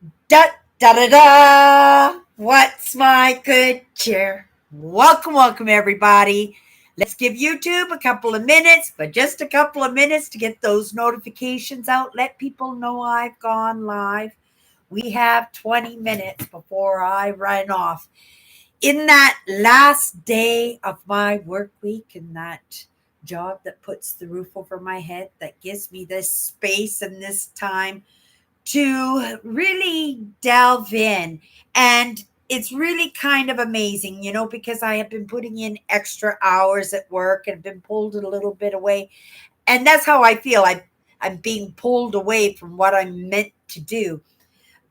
Da da da da! What's my good cheer? Welcome, everybody. Let's give YouTube a couple of minutes, but just a couple of minutes to get those notifications out. Let people know I've gone live. We have 20 minutes before I run off. In that last day of my work week, in that job that puts the roof over my head, that gives me this space and this time to really delve in. And it's really kind of amazing, because I have been putting in extra hours at work and been pulled a little bit away. And that's how I feel. I'm being pulled away from what I'm meant to do.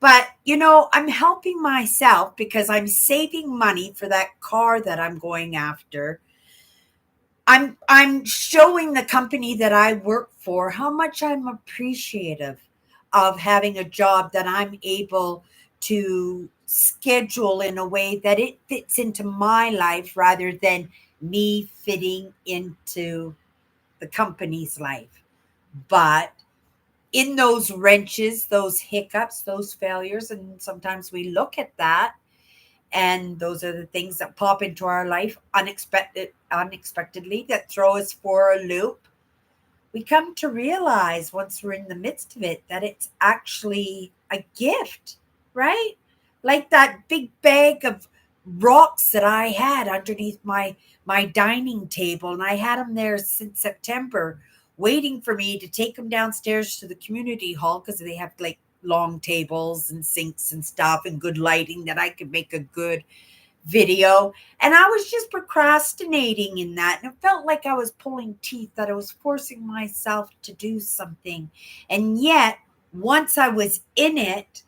But, I'm helping myself because I'm saving money for that car that I'm going after. I'm showing the company that I work for how much I'm appreciative of having a job that I'm able to schedule in a way that it fits into my life rather than me fitting into the company's life. But in those wrenches, those hiccups, those failures, and sometimes we look at that and those are the things that pop into our life unexpectedly, that throw us for a loop. We come to realize once we're in the midst of it that it's actually a gift, right? Like that big bag of rocks that I had underneath my dining table, and I had them there since September, waiting for me to take them downstairs to the community hall because they have like long tables and sinks and stuff and good lighting that I could make a good video. And I was just procrastinating in that. And it felt like I was pulling teeth, that I was forcing myself to do something. And yet, once I was in it,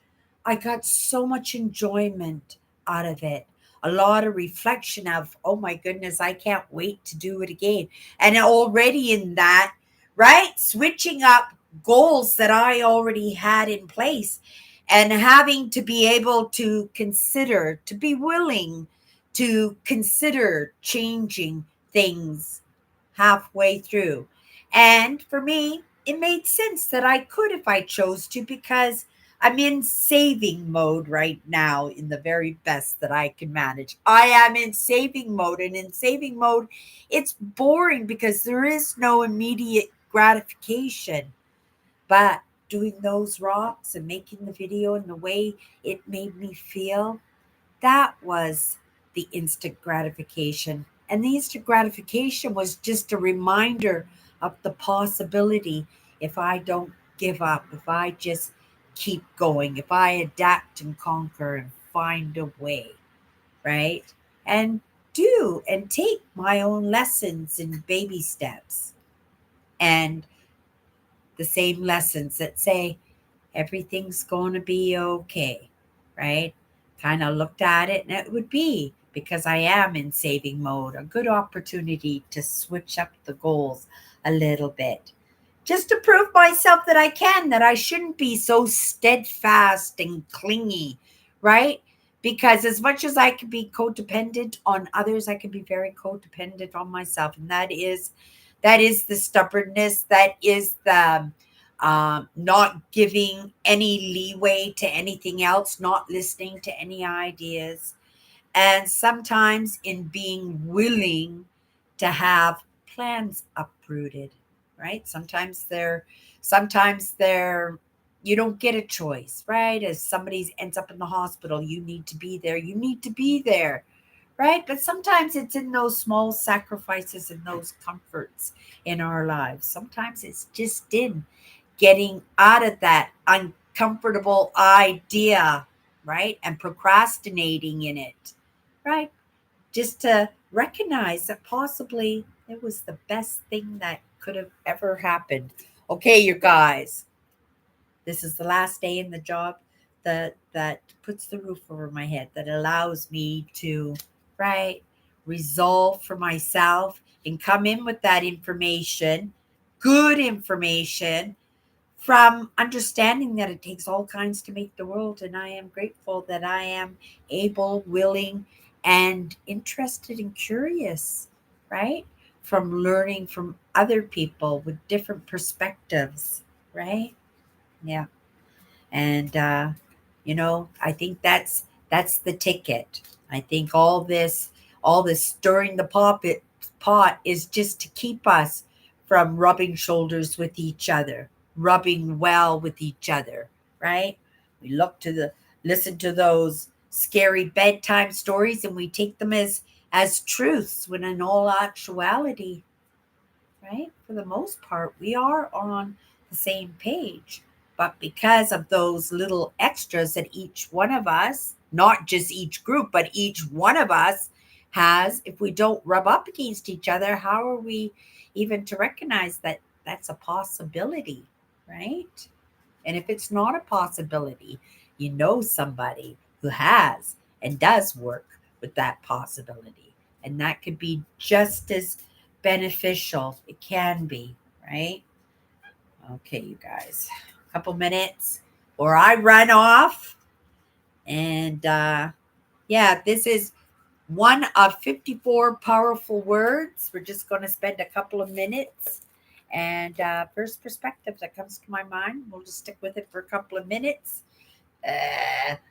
I got so much enjoyment out of it. A lot of reflection of, oh my goodness, I can't wait to do it again. And already in that, right? Switching up goals that I already had in place and having to be able to consider, to be willing to consider changing things halfway through. And for me, it made sense that I could if I chose to, because I'm in saving mode right now in the very best that I can manage. I am in saving mode, and in saving mode, it's boring because there is no immediate gratification. But doing those rocks and making the video and the way it made me feel, that was the instant gratification. And the instant gratification was just a reminder of the possibility if I don't give up, if I just keep going, if I adapt and conquer and find a way, right? And do and take my own lessons in baby steps. And the same lessons that say everything's going to be okay, right? Kind of looked at it, and it would be, because I am in saving mode, a good opportunity to switch up the goals a little bit. Just to prove myself that I can, that I shouldn't be so steadfast and clingy, right? Because as much as I can be codependent on others, I can be very codependent on myself. And that is the stubbornness, that is the not giving any leeway to anything else, not listening to any ideas, and sometimes in being willing to have plans uprooted, right? Sometimes they're you don't get a choice, right? As somebody ends up in the hospital, you need to be there. You need to be there, right? But sometimes it's in those small sacrifices and those comforts in our lives. Sometimes it's just in getting out of that uncomfortable idea, right? And procrastinating in it, right? Just to recognize that possibly it was the best thing that could have ever happened. Okay, you guys, this is the last day in the job that puts the roof over my head, that allows me to, right, resolve for myself and come in with that information, good information, from understanding that it takes all kinds to make the world. And I am grateful that I am able, willing, and interested and curious, right? From learning from other people with different perspectives, right? Yeah. And I think that's the ticket. I think all this stirring the pot is just to keep us from rubbing shoulders with each other, rubbing well with each other, right? We listen to those scary bedtime stories and we take them as truths when in all actuality, right? For the most part, we are on the same page. But because of those little extras that each one of us, not just each group, but each one of us has, if we don't rub up against each other, how are we even to recognize that that's a possibility, right? And if it's not a possibility, somebody who has and does work with that possibility. And that could be just as beneficial. It can be, right? Okay, you guys, a couple minutes or I run off. And yeah, this is one of 54 powerful words. We're just going to spend a couple of minutes. And first perspective that comes to my mind, we'll just stick with it for a couple of minutes.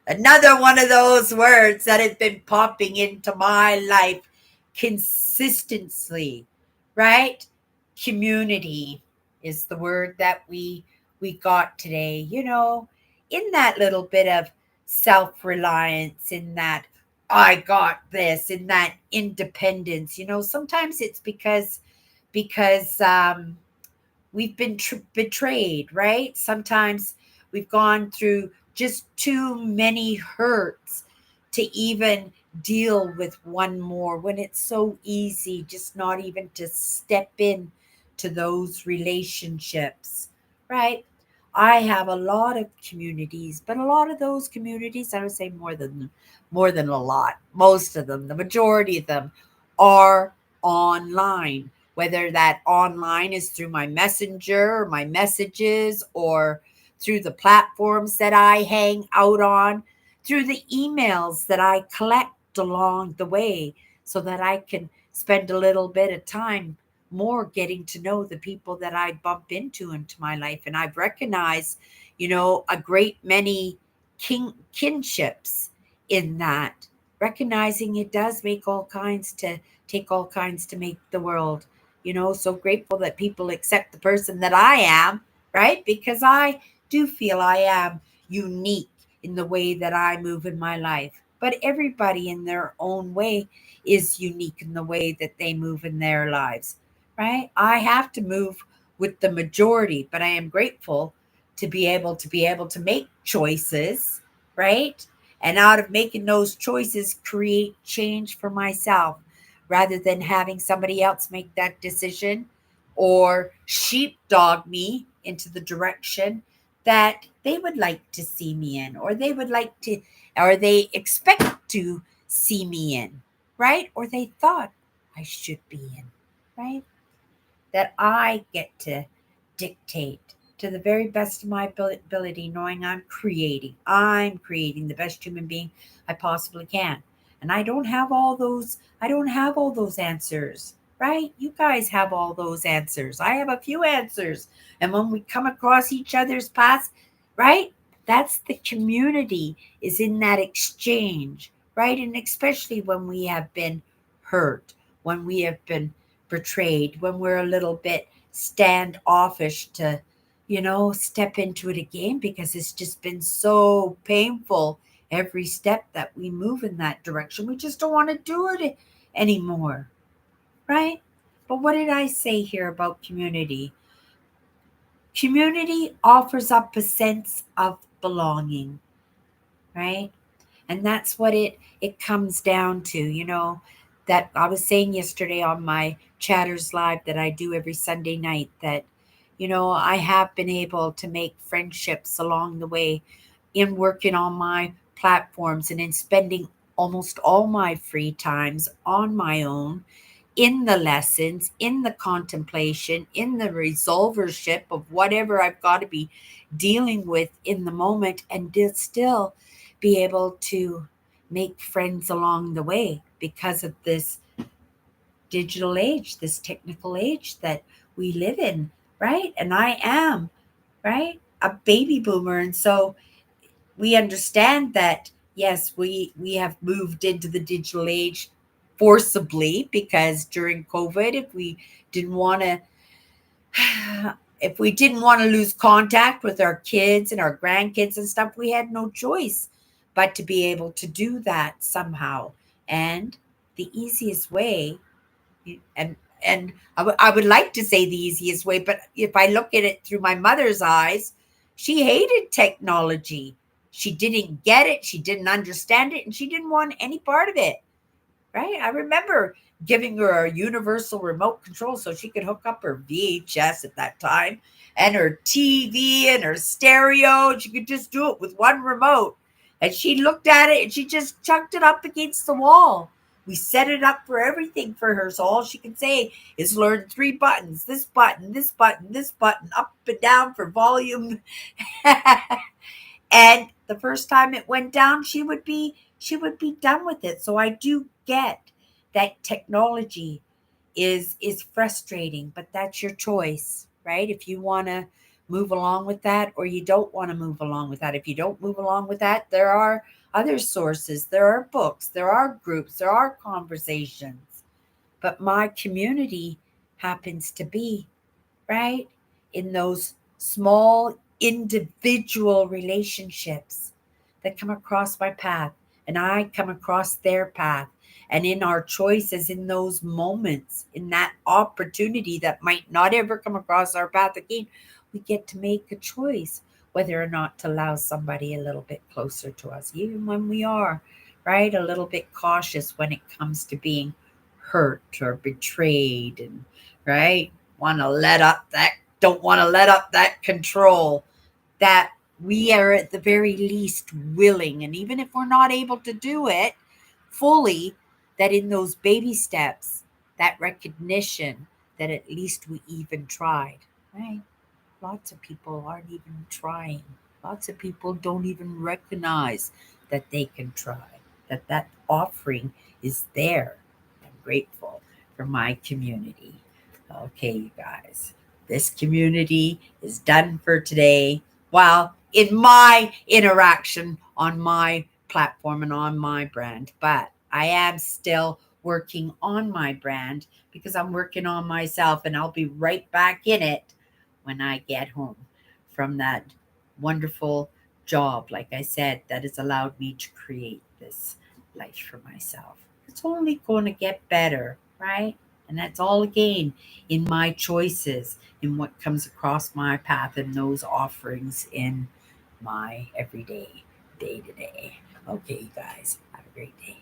Another one of those words that has been popping into my life consistently, right? Community is the word that we got today. In that little bit of self-reliance, in that I got this, in that independence. Sometimes it's because we've been betrayed, right? Sometimes we've gone through just too many hurts to even deal with one more when it's so easy just not even to step in to those relationships, right? I have a lot of communities, but a lot of those communities, I would say more than a lot, most of them, the majority of them are online, whether that online is through my messenger or my messages or through the platforms that I hang out on, through the emails that I collect along the way so that I can spend a little bit of time more getting to know the people that I bump into my life. And I've recognized, a great many kinships in that, recognizing it does take all kinds to make the world. So grateful that people accept the person that I am, right? Because I do feel I am unique in the way that I move in my life. But everybody in their own way is unique in the way that they move in their lives, right? I have to move with the majority, but I am grateful to be able to make choices, right? And out of making those choices, create change for myself rather than having somebody else make that decision or sheepdog me into the direction that they would like to see me in, or they expect to see me in, right? Or they thought I should be in, right? That I get to dictate to the very best of my ability, knowing I'm creating the best human being I possibly can. And I don't have all those answers, right? You guys have all those answers. I have a few answers. And when we come across each other's paths, right? That's the community is in that exchange, right? And especially when we have been hurt, when we have been betrayed, when we're a little bit standoffish to, step into it again because it's just been so painful every step that we move in that direction. We just don't want to do it anymore, right? But what did I say here about community? Community offers up a sense of belonging, right? And that's what it comes down to, that I was saying yesterday on my chatters live that I do every Sunday night, that I have been able to make friendships along the way in working on my platforms and in spending almost all my free times on my own, in the lessons, in the contemplation, in the resolvership of whatever I've got to be dealing with in the moment, and to still be able to make friends along the way because of this digital age, this technical age that we live in, right? And I am, right, a baby boomer. And so we understand that, yes, we have moved into the digital age forcibly, because during COVID, didn't want to if we didn't want to lose contact with our kids and our grandkids and stuff, we had no choice but to be able to do that somehow. And the easiest way, and I would like to say the easiest way, but if I look at it through my mother's eyes, she hated technology. She didn't get it, she didn't understand it, and she didn't want any part of it. Right? I remember giving her a universal remote control so she could hook up her VHS at that time, and her TV and her stereo, and she could just do it with one remote. And she looked at it and she just chucked it up against the wall. We set it up for everything for her. So all she can say is learn three buttons: this button, this button, this button, up and down for volume. And the first time it went down, she would be done with it. So I do get that technology is frustrating, but that's your choice, right? If you want to move along with that, or you don't want to move along with that. If you don't move along with that, there are other sources, there are books, there are groups, there are conversations. But my community happens to be, right, in those small individual relationships that come across my path, and I come across their path. And in our choices, in those moments, in that opportunity that might not ever come across our path again, we get to make a choice whether or not to allow somebody a little bit closer to us, even when we are, right, a little bit cautious when it comes to being hurt or betrayed, and right, want to let up that don't want to let up that control, that we are at the very least willing, and even if we're not able to do it fully, that in those baby steps, that recognition that at least we even tried, right? Lots of people aren't even trying. Lots of people don't even recognize that they can try, that that offering is there. I'm grateful for my community. Okay, you guys, this community is done for today. Well, in my interaction on my platform and on my brand, but I am still working on my brand because I'm working on myself, and I'll be right back in it when I get home from that wonderful job, like I said, that has allowed me to create this life for myself. It's only going to get better, right? And that's all again in my choices, in what comes across my path, and those offerings in my everyday, day to day. Okay, you guys, have a great day.